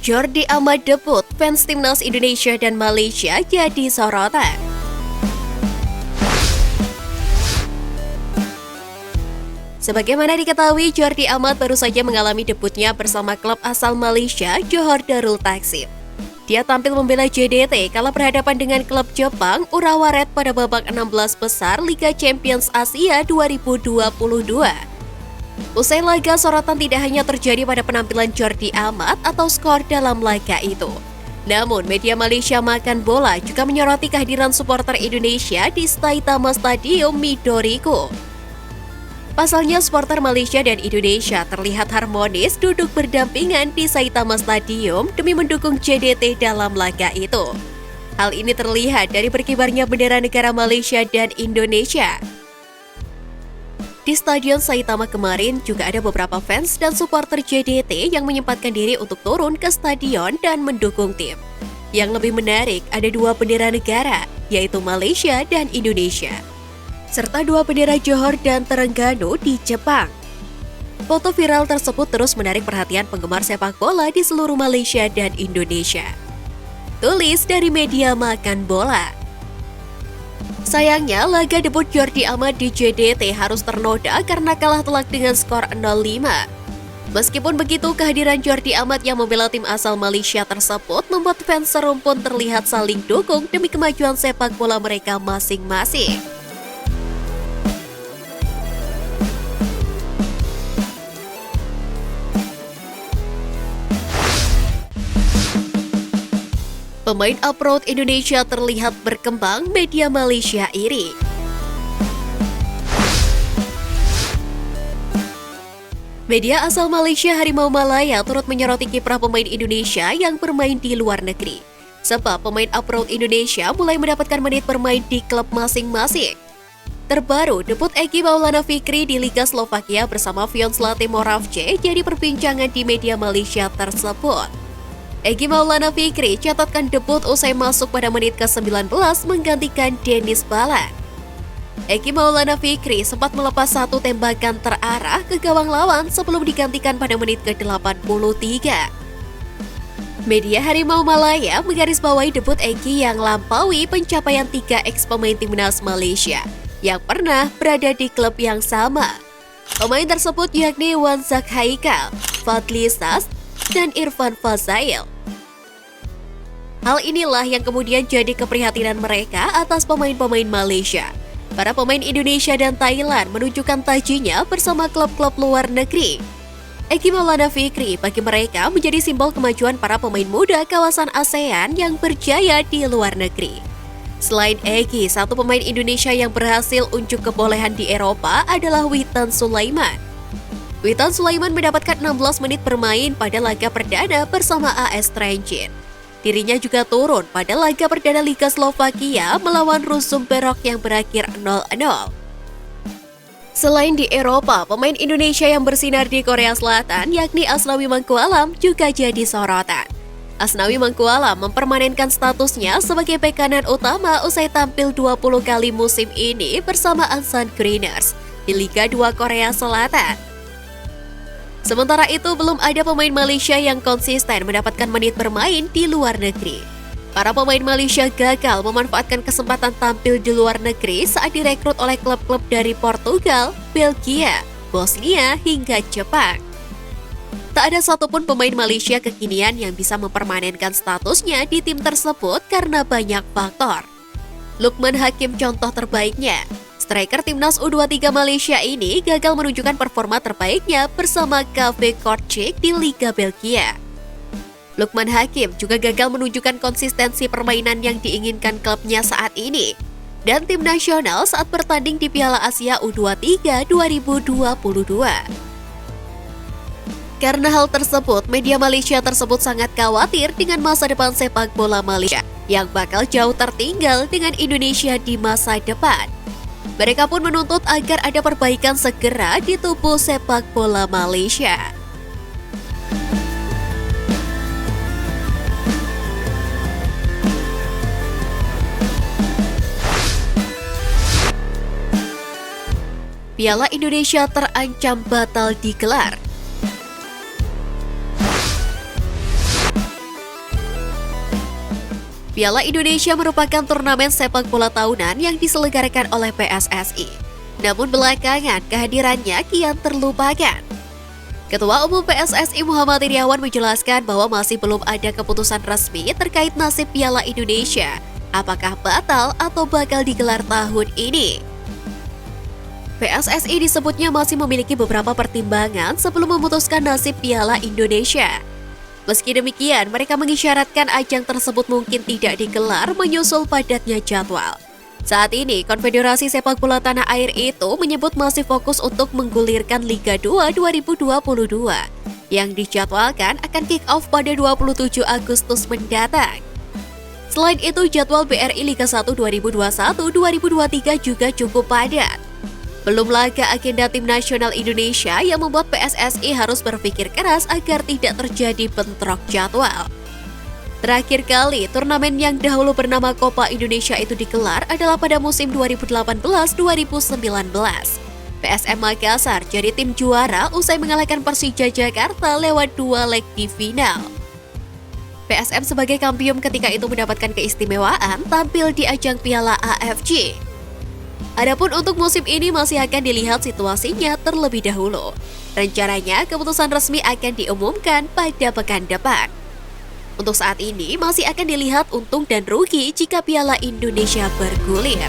Jordi Amat debut, fans timnas Indonesia dan Malaysia jadi sorotan. Sebagaimana diketahui, Jordi Amat baru saja mengalami debutnya bersama klub asal Malaysia, Johor Darul Takzim. Dia tampil membela JDT kala berhadapan dengan klub Jepang, Urawa Red pada babak 16 besar Liga Champions Asia 2022. Usai laga, sorotan tidak hanya terjadi pada penampilan Jordi Amat atau skor dalam laga itu. Namun, media Malaysia Makan Bola juga menyoroti kehadiran supporter Indonesia di Saitama Stadium Midoriku. Pasalnya, supporter Malaysia dan Indonesia terlihat harmonis duduk berdampingan di Saitama Stadium demi mendukung JDT dalam laga itu. Hal ini terlihat dari berkibarnya bendera negara Malaysia dan Indonesia. Di Stadion Saitama kemarin juga ada beberapa fans dan supporter JDT yang menyempatkan diri untuk turun ke stadion dan mendukung tim. Yang lebih menarik, ada dua bendera negara, yaitu Malaysia dan Indonesia, serta dua bendera Johor dan Terengganu di Jepang. Foto viral tersebut terus menarik perhatian penggemar sepak bola di seluruh Malaysia dan Indonesia. Tulis dari media Makan Bola. Sayangnya, laga debut Jordi Amat di JDT harus ternoda karena kalah telak dengan skor 0-5. Meskipun begitu, kehadiran Jordi Amat yang membela tim asal Malaysia tersebut membuat fans serumpun terlihat saling dukung demi kemajuan sepak bola mereka masing-masing. Pemain off-road Indonesia terlihat berkembang, media Malaysia iri. Media asal Malaysia Harimau Malaya turut menyoroti kiprah pemain Indonesia yang bermain di luar negeri. Sebab pemain off-road Indonesia mulai mendapatkan menit bermain di klub masing-masing. Terbaru, debut Egy Maulana Fikri di Liga Slovakia bersama Vionslati Moravce jadi perbincangan di media Malaysia tersebut. Egy Maulana Fikri catatkan debut usai masuk pada menit ke-19 menggantikan Dennis Balan. Egy Maulana Fikri sempat melepas satu tembakan terarah ke gawang lawan sebelum digantikan pada menit ke-83. Media Harimau Malaya menggarisbawahi debut Egy yang lampaui pencapaian 3 ex-pemain timnas Malaysia yang pernah berada di klub yang sama. Pemain tersebut yakni Wan Zak Haikal, Fadli Sas, dan Irfan Fazail. Hal inilah yang kemudian jadi keprihatinan mereka atas pemain-pemain Malaysia. Para pemain Indonesia dan Thailand menunjukkan tajinya bersama klub-klub luar negeri. Egy Maulana Fikri bagi mereka menjadi simbol kemajuan para pemain muda kawasan ASEAN yang berjaya di luar negeri. Selain Egy, satu pemain Indonesia yang berhasil unjuk kebolehan di Eropa adalah Witan Sulaiman. Witan Sulaiman mendapatkan 16 menit bermain pada laga perdana bersama AS Trenčín. Dirinya juga turun pada laga perdana Liga Slovakia melawan Rusum Berok yang berakhir 0-0. Selain di Eropa, pemain Indonesia yang bersinar di Korea Selatan yakni Asnawi Mangkualam juga jadi sorotan. Asnawi Mangkualam mempermanenkan statusnya sebagai bek kanan utama usai tampil 20 kali musim ini bersama Ansan Greeners di Liga 2 Korea Selatan. Sementara itu, belum ada pemain Malaysia yang konsisten mendapatkan menit bermain di luar negeri. Para pemain Malaysia gagal memanfaatkan kesempatan tampil di luar negeri saat direkrut oleh klub-klub dari Portugal, Belgia, Bosnia, hingga Jepang. Tak ada satupun pemain Malaysia kekinian yang bisa mempermanenkan statusnya di tim tersebut karena banyak faktor. Lukman Hakim contoh terbaiknya. Striker timnas U23 Malaysia ini gagal menunjukkan performa terbaiknya bersama KV Kortrijk di Liga Belgia. Lukman Hakim juga gagal menunjukkan konsistensi permainan yang diinginkan klubnya saat ini dan tim nasional saat bertanding di Piala Asia U23 2022. Karena hal tersebut, media Malaysia tersebut sangat khawatir dengan masa depan sepak bola Malaysia yang bakal jauh tertinggal dengan Indonesia di masa depan. Mereka pun menuntut agar ada perbaikan segera di tubuh sepak bola Malaysia. Piala Indonesia terancam batal digelar. Piala Indonesia merupakan turnamen sepak bola tahunan yang diselenggarakan oleh PSSI. Namun belakangan kehadirannya kian terlupakan. Ketua Umum PSSI Muhammad Iryawan menjelaskan bahwa masih belum ada keputusan resmi terkait nasib Piala Indonesia, apakah batal atau bakal digelar tahun ini. PSSI disebutnya masih memiliki beberapa pertimbangan sebelum memutuskan nasib Piala Indonesia. Meski demikian, mereka mengisyaratkan ajang tersebut mungkin tidak digelar menyusul padatnya jadwal. Saat ini, Konfederasi Sepak Bola Tanah Air itu menyebut masih fokus untuk menggulirkan Liga 2 2022 yang dijadwalkan akan kick-off pada 27 Agustus mendatang. Selain itu, jadwal BRI Liga 1 2021-2023 juga cukup padat. Belum lagi agenda tim nasional Indonesia yang membuat PSSI harus berpikir keras agar tidak terjadi bentrok jadwal. Terakhir kali, turnamen yang dahulu bernama Copa Indonesia itu digelar adalah pada musim 2018-2019. PSM Makassar jadi tim juara usai mengalahkan Persija Jakarta lewat 2 leg di final. PSM sebagai kampiun ketika itu mendapatkan keistimewaan tampil di ajang Piala AFC. Adapun untuk musim ini masih akan dilihat situasinya terlebih dahulu. Rencananya keputusan resmi akan diumumkan pada pekan depan. Untuk saat ini masih akan dilihat untung dan rugi jika Piala Indonesia bergulir.